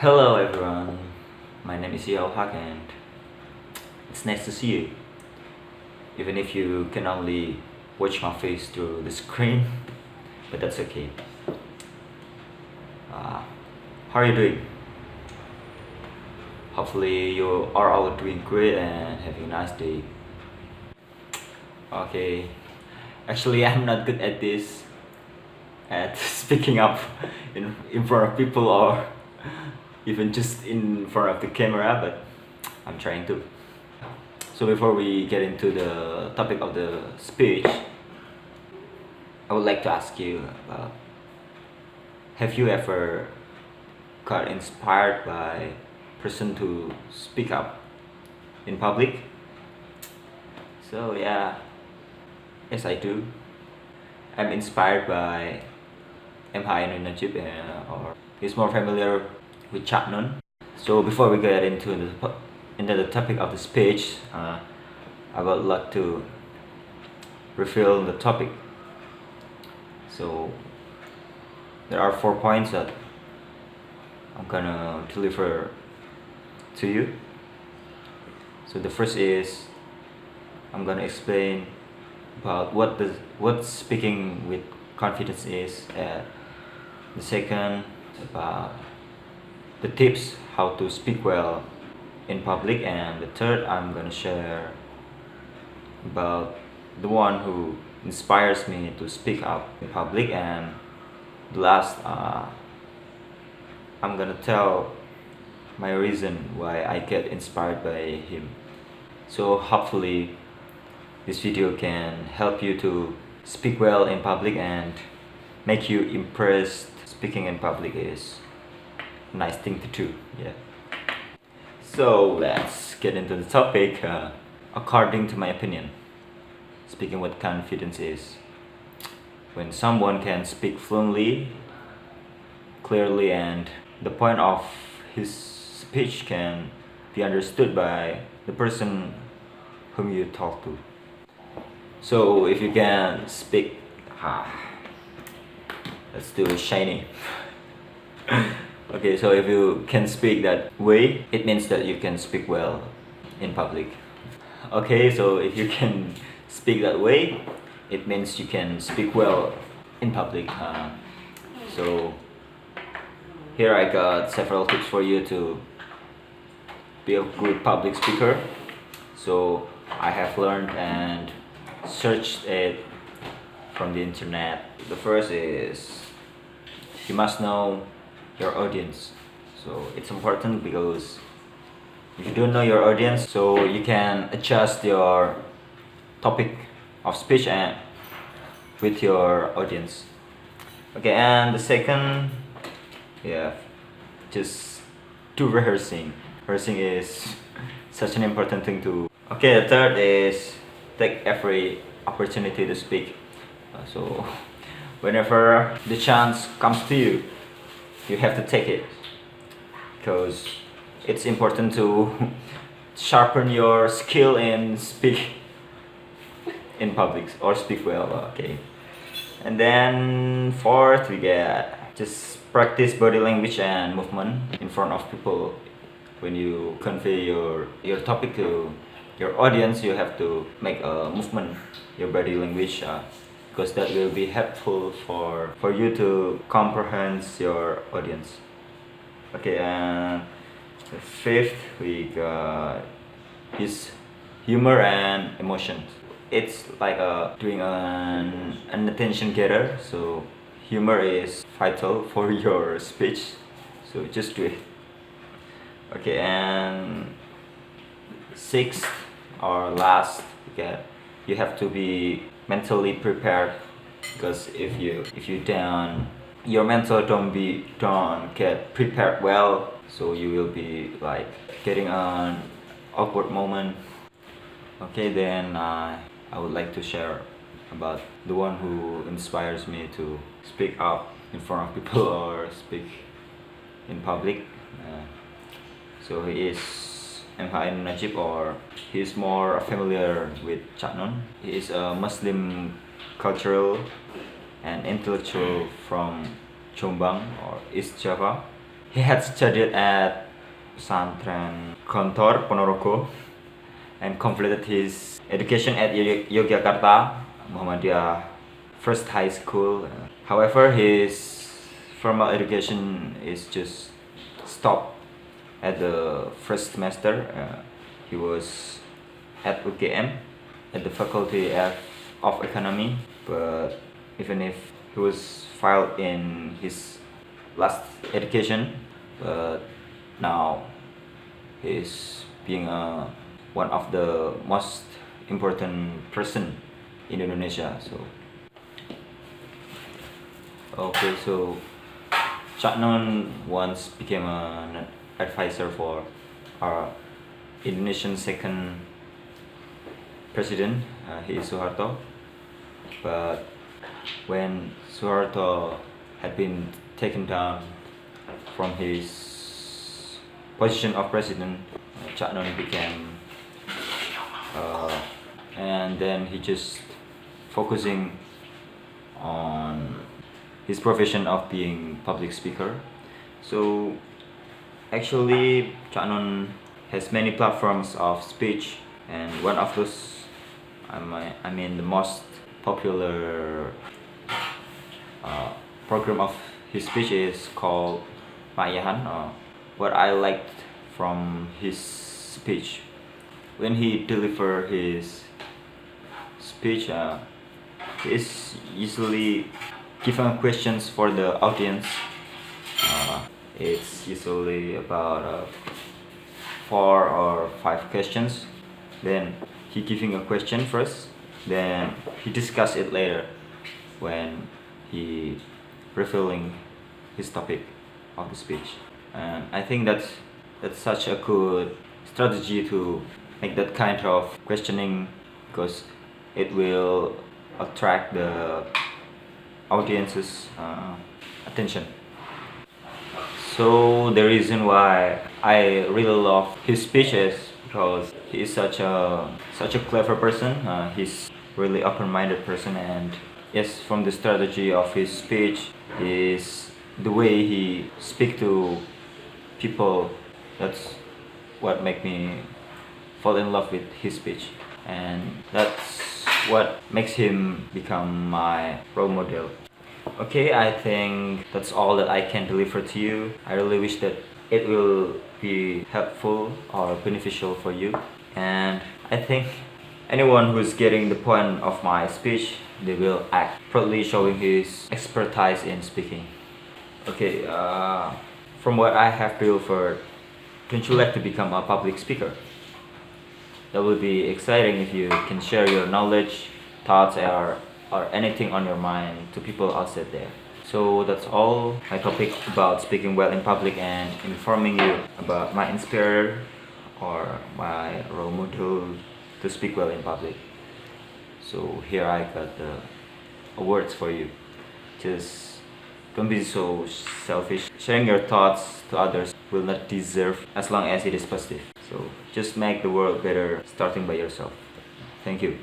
Hello everyone, my name is Yao Hak and it's nice to see you. Even if you can only watch my face through the screen, but that's okay. Uh, how are you doing? Hopefully you are all doing great and having a nice day. Okay, actually I'm not good at this, at speaking up in front of people or even just in front of the camera, but I'm trying to. So before we get into the topic of the speech, I would like to ask you, have you ever got inspired by person to speak up in public? So yeah, yes I do. I'm inspired by M. Najib, or he's more familiar with Cak Nun. So before we get into the topic of the speech, I would like to reveal the topic. So there are 4 points that I'm gonna deliver to you. So the first is I'm gonna explain about what speaking with confidence is. The second about the tips how to speak well in public, and the third I'm gonna share about the one who inspires me to speak up in public, and the last I'm gonna tell my reason why I get inspired by him. So hopefully this video can help you to speak well in public and make you impressed. Speaking in public is a nice thing to do. Yeah. So let's get into the topic. According to my opinion, speaking with confidence is when someone can speak fluently, clearly, and the point of his speech can be understood by the person whom you talk to. So if you can speak, let's do shiny. Okay, so if you can speak that way, it means that you can speak well in public. Okay, so if you can speak that way, it means you can speak well in public. So here I got several tips for you to be a good public speaker. So I have learned and searched it from the internet. The first is you must know your audience. So it's important because if you don't know your audience, so you can adjust your topic of speech and with your audience. Okay, and the second, yeah, just do rehearsing. Rehearsing is such an important thing to. Okay, the third is take every opportunity to speak. So whenever the chance comes to you, you have to take it, because it's important to sharpen your skill in speak in public or speak well. Okay, and then fourth we get just practice body language and movement in front of people. When you convey your topic to your audience, you have to make a movement, your body language, because that will be helpful for you to comprehend your audience. Okay, and the fifth we got is humor and emotions. It's like doing an attention getter. So humor is vital for your speech. So just do it. Okay, and sixth or last, you have to be mentally prepared, because if you don't, your mental don't get prepared well, so you will be like getting an awkward moment. Okay, then I would like to share about the one who inspires me to speak up in front of people or speak in public. So he is M. Najib, or he is more familiar with Cak Nun. He is a Muslim cultural and intellectual from Jombang or East Java. He had studied at Pesantren Gontor Ponorogo and completed his education at Yogyakarta Muhammadiyah First High School. However, his formal education is just stopped at the first semester. He was at UGM at the Faculty of Economy, but even if he was filed in his last education, but now he's being one of the most important person in Indonesia. So Cak Nun once became an advisor for our Indonesian second president, he is Suharto. But when Suharto had been taken down from his position of president, Cak Nun became, and then he just focusing on his profession of being public speaker. So actually, Cak Nun has many platforms of speech, and one of those, the most popular program of his speech is called Payahan. What I liked from his speech, when he deliver his speech, he is usually giving questions for the audience. It's usually about 4 or 5 questions. Then he giving a question first, then he discuss it later when he revealing his topic of the speech. And I think that's such a good strategy to make that kind of questioning, because it will attract the audience's attention. So the reason why I really love his speeches, because he is such a clever person. He's really open-minded person, and yes, from the strategy of his speech is the way he speak to people. That's what make me fall in love with his speech, and that's what makes him become my role model. Okay, I think that's all that I can deliver to you. I really wish that it will be helpful or beneficial for you, and I think anyone who's getting the point of my speech, they will act proudly, showing his expertise in speaking. Okay, from what I have delivered, don't you like to become a public speaker? That would be exciting if you can share your knowledge, thoughts, or anything on your mind to people outside there. So that's all my topic about speaking well in public and informing you about my inspirator or my role model to speak well in public. So here I got the awards for you. Just don't be so selfish. Sharing your thoughts to others will not deserve as long as it is positive. So just make the world better starting by yourself. Thank you.